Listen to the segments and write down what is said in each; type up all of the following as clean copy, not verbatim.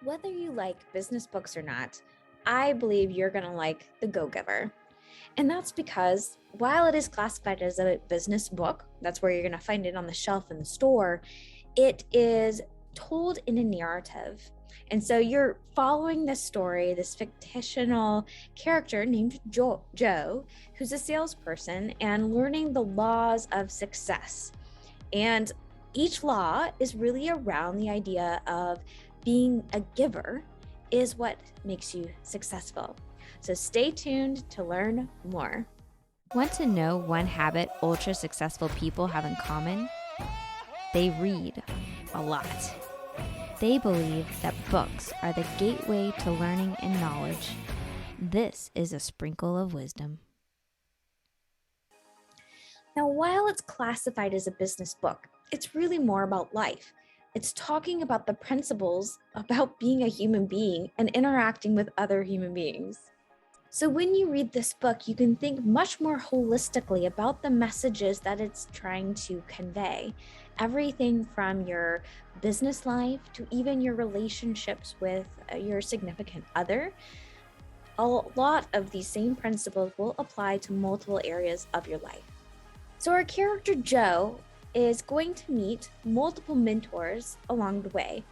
Whether you like business books or not, I believe you're going to like The Go-Giver. And that's because while it is classified as a business book, that's where you're going to find it on the shelf in the store, it is told in a narrative. And so you're following this story, this fictional character named Joe, who's a salesperson, and learning the laws of success. And each law is really around the idea of being a giver is what makes you successful. So stay tuned to learn more. Want to know one habit ultra successful people have in common? They read a lot. They believe that books are the gateway to learning and knowledge. This is a sprinkle of wisdom. Now, while it's classified as a business book, it's really more about life. It's talking about the principles about being a human being and interacting with other human beings. So when you read this book, you can think much more holistically about the messages that it's trying to convey. Everything from your business life to even your relationships with your significant other. A lot of these same principles will apply to multiple areas of your life. So our character Joe is going to meet multiple mentors along the way,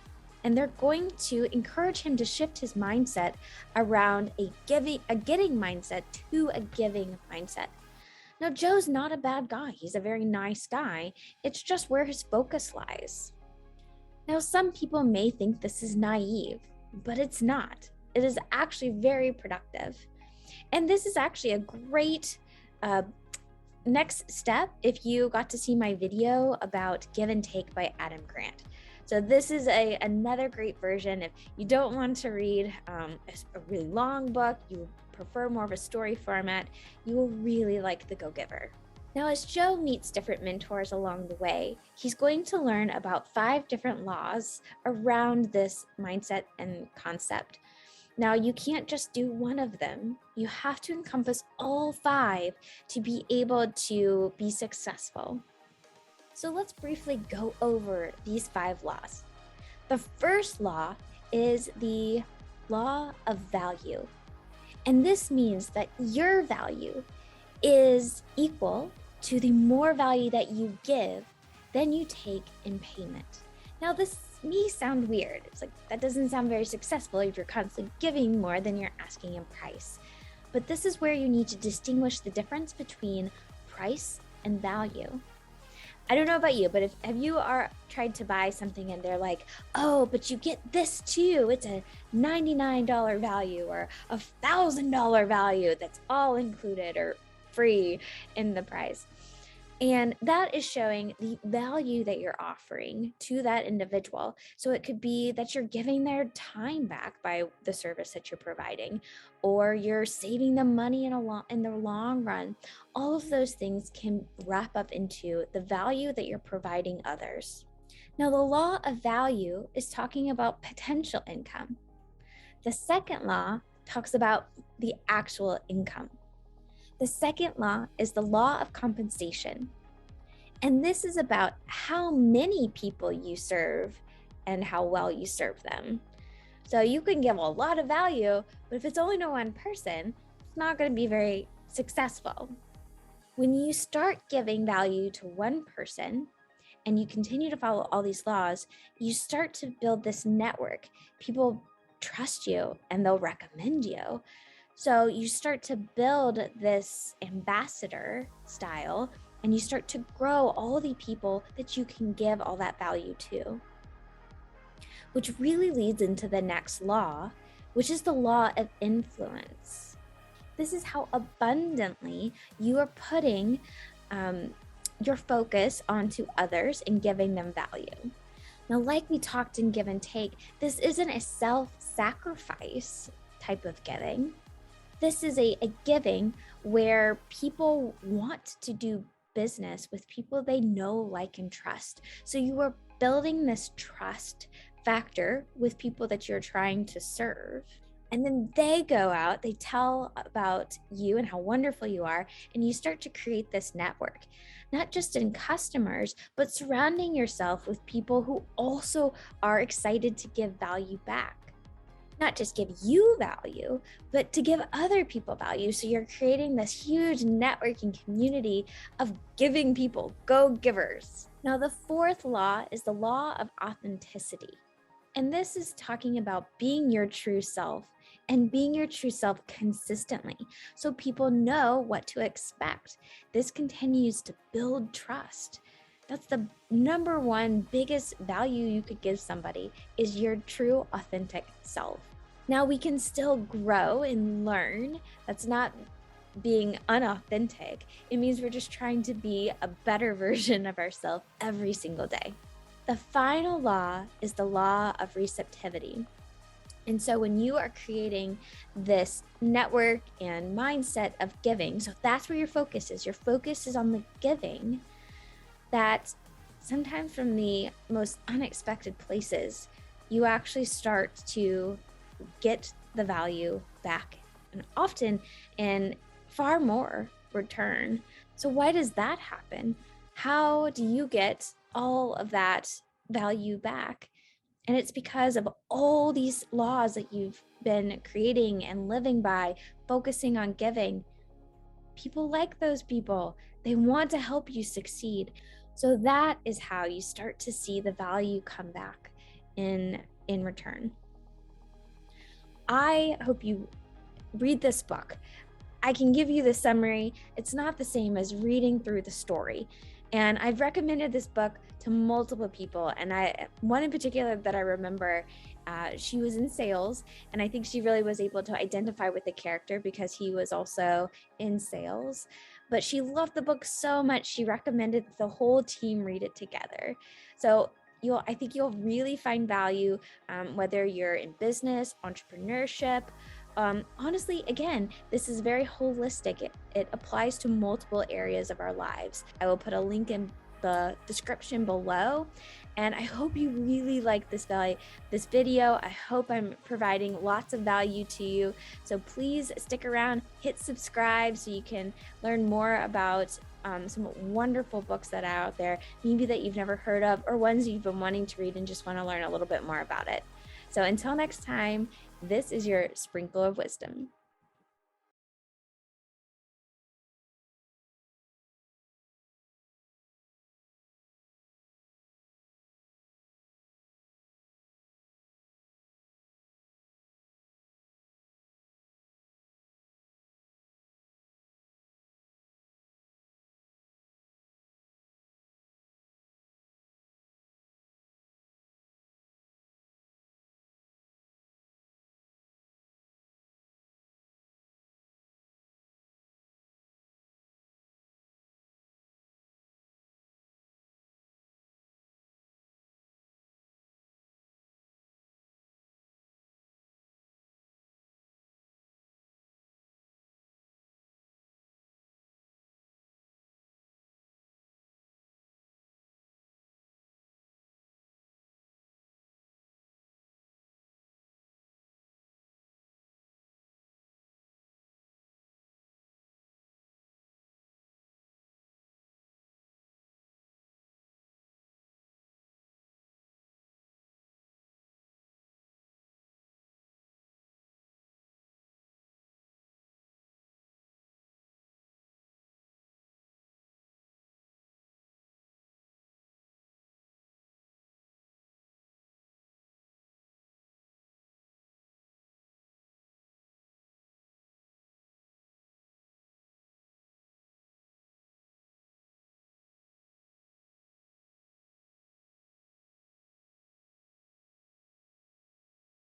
and they're going to encourage him to shift his mindset around a getting mindset to a giving mindset. Now, Joe's not a bad guy. He's a very nice guy. It's just where his focus lies. Now, some people may think this is naive, but it's not. It is actually very productive. And this is actually a great next step if you got to see my video about Give and Take by Adam Grant. So this is another great version. If you don't want to read a really long book, you prefer more of a story format, you will really like The Go-Giver. Now, as Joe meets different mentors along the way, he's going to learn about 5 different laws around this mindset and concept. Now, you can't just do one of them. You have to encompass all 5 to be able to be successful. So let's briefly go over these 5 laws. The first law is the law of value. And this means that your value is equal to the more value that you give than you take in payment. Now, this may sound weird. It's like, that doesn't sound very successful if you're constantly giving more than you're asking in price. But this is where you need to distinguish the difference between price and value. I don't know about you, but if you are tried to buy something and they're like, oh, but you get this too, it's a $99 value or a $1,000 value that's all included or free in the price. And that is showing the value that you're offering to that individual. So it could be that you're giving their time back by the service that you're providing, or you're saving them money in the long run. All of those things can wrap up into the value that you're providing others. Now, the law of value is talking about potential income. The second law talks about the actual income. The second law is the law of compensation. And this is about how many people you serve and how well you serve them. So you can give a lot of value, but if it's only to one person, it's not going to be very successful. When you start giving value to one person and you continue to follow all these laws, you start to build this network. People trust you and they'll recommend you. So you start to build this ambassador style, and you start to grow all the people that you can give all that value to. Which really leads into the next law, which is the law of influence. This is how abundantly you are putting your focus onto others and giving them value. Now, like we talked in Give and Take, this isn't a self-sacrifice type of giving. This is a giving where people want to do business with people they know, like, and trust. So you are building this trust factor with people that you're trying to serve. And then they go out, they tell about you and how wonderful you are, and you start to create this network, not just in customers, but surrounding yourself with people who also are excited to give value back. not just give you value, but to give other people value. So you're creating this huge networking community of giving people, go givers. Now, the fourth law is the law of authenticity. And this is talking about being your true self and being your true self consistently so people know what to expect. This continues to build trust. That's the number one biggest value you could give somebody is your true authentic self. Now we can still grow and learn. That's not being unauthentic. It means we're just trying to be a better version of ourselves every single day. The final law is the law of receptivity. And so when you are creating this network and mindset of giving, so that's where your focus is on the giving, that sometimes from the most unexpected places, you actually start to get the value back, and often in far more return. So why does that happen? How do you get all of that value back? And it's because of all these laws that you've been creating and living by, focusing on giving. People like those people. They want to help you succeed. So that is how you start to see the value come back in return. I hope you read this book. I can give you the summary. It's not the same as reading through the story. And I've recommended this book to multiple people. And one in particular that I remember, she was in sales. And I think she really was able to identify with the character because he was also in sales. But she loved the book so much, she recommended that the whole team read it together. So I think you'll really find value, whether you're in business, entrepreneurship. Honestly, again, this is very holistic. It applies to multiple areas of our lives. I will put a link in the description below. And I hope you really like this video. I hope I'm providing lots of value to you. So please stick around, hit subscribe so you can learn more about some wonderful books that are out there, maybe that you've never heard of, or ones you've been wanting to read and just want to learn a little bit more about it. So until next time, this is your sprinkle of wisdom.